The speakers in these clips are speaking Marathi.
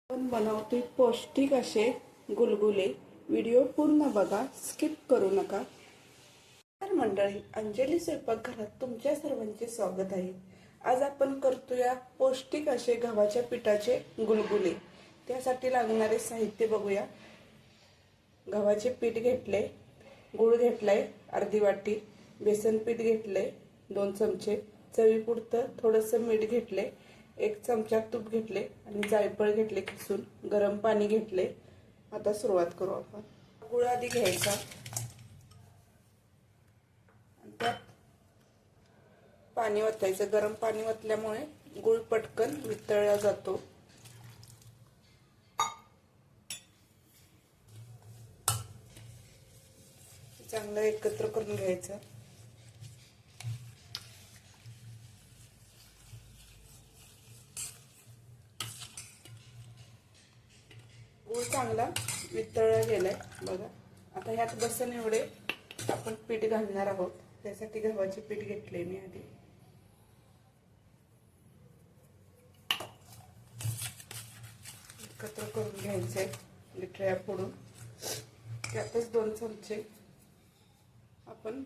आपण बनवतोय पौष्टिक असे गुलगुले. व्हिडिओ पूर्ण बघा, स्किप करू नका. तर मंडळी, अंजली स्वयंपाकघरात तुमच्या सर्वांचे स्वागत आहे. आज आपण करतोय पौष्टिक असे गव्हाच्या पिठाचे गुलगुले. त्यासाठी लागणारे साहित्य बघूया. गव्हाचे पीठ घेतले, गूळ घेतलाय अर्धी वाटी, बेसन पीठ घेतले 2 चमचे, चवीपुरतं थोडंसं मीठ घेतले, 1 चमचा तूप घेतले आणि जायफळ घेतले खिसून, गरम पाणी घेतले. आता सुरुवात करू आपण. गूळ आधी घ्यायचा, त्यात पाणी ओतायचं. गरम पाणी ओतल्यामुळे गूळ पटकन वितळला जातो. चांगलं एकत्र करून घ्यायचं. गूळ चांगला वितळला गेलाय बघा. आता ह्यात बसन एवढे आपण पीठ घालणार आहोत. त्यासाठी गव्हाचे पीठ घेतले मी आधी. एकत्र करून घ्यायचे लिटऱ्या फोडून. त्यातच 2 चमचे आपण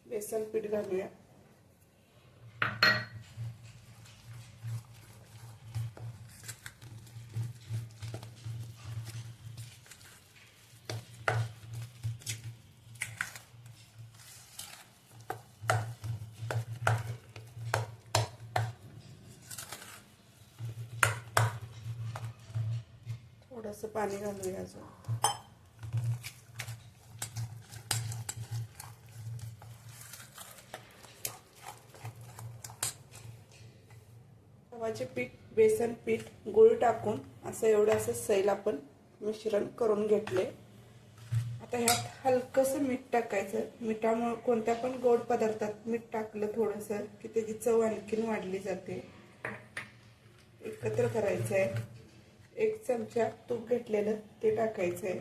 बेसन पीठ घालूया. थोडंसं पाणी घालूया अजून. गव्हाचे पीठ, बेसन पीठ, गूळ टाकून असं सैल आपण मिश्रण करून घेतले. आता ह्यात हलकंसं मीठ टाकायचं. मिठामुळे कोणत्या पण गोड पदार्थात मीठ टाकलं थोडंसं की त्याची चव आणखीन वाढली जाते. एकत्र करायचं आहे. 1 चमचा तूप घेतलेलं ते टाकायचं आहे.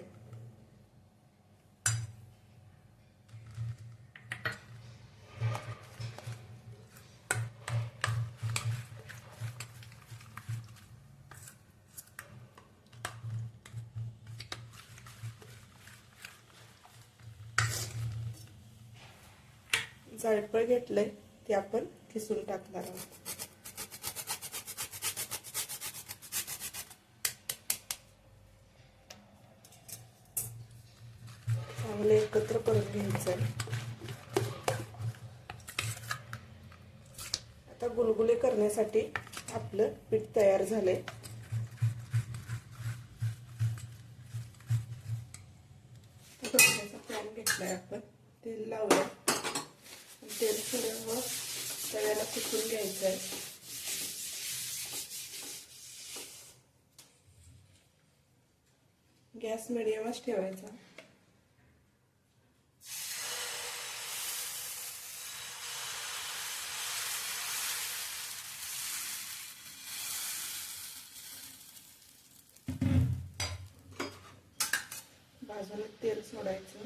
जायफळ घेतलंय ते आपण खिसून टाकणार आहोत. चांगलं एकत्र करून घ्यायचं. आता गुलगुले करण्यासाठी आपलं पीठ तयार झालंय. पॅन घेतलाय आपण, तेल लावूया. तेल सोडल्यावर तव्याला कुटून घ्यायचं आहे. गॅस मिडियमच ठेवायचा. बाजूला तेल सोडायचं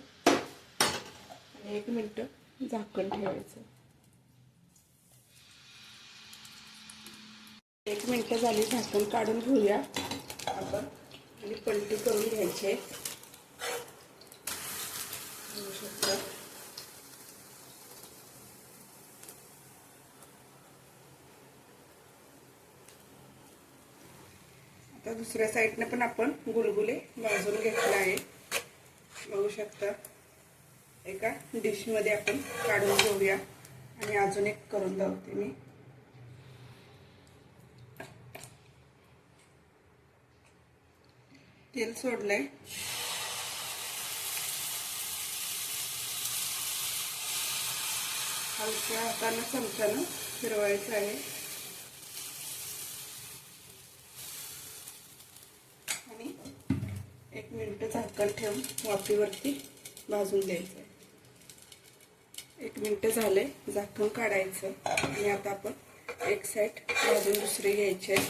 आणि 1 मिनिट झाकण ठेवायचं. 1 मिनिट झाली, झाकण काढून घेऊया आपण आणि पलटी करून घ्यायचे. आता दुसऱ्या साईडने पण आपण गुलगुले भाजून घेतले आहे. बघू शकता. एका डिश मध्ये आपण काढून घेऊया आणि अजून एक करून दाखवते मी. तेल सोडलंय. हलक्या हाताने चमच्यानं फिरवायचं आहे आणि 1 मिनिट झाकण ठेवून वाफेवरती भाजून द्यायचं आहे. 1 मिनिट झाले, झाकण काढायचं आणि आता आपण एक साईड भाजून दुसरी घ्यायची आहे.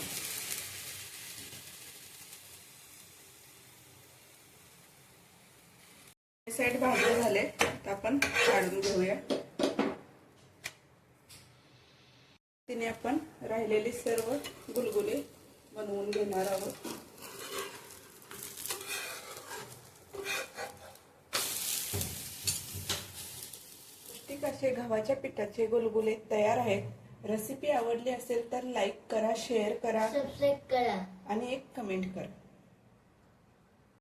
साईड भाजून झाले तर आपण काढून घेऊया. तिने आपण राहिलेले सर्व गुलगुले बनवून घेणार आहोत. असे गव्हाच्या पिठाचे गुलगुले तयार आहेत। रेसिपी आवडली असेल तर लाईक करा, शेअर करा सबस्क्राईब करा आणि एक कमेंट करा।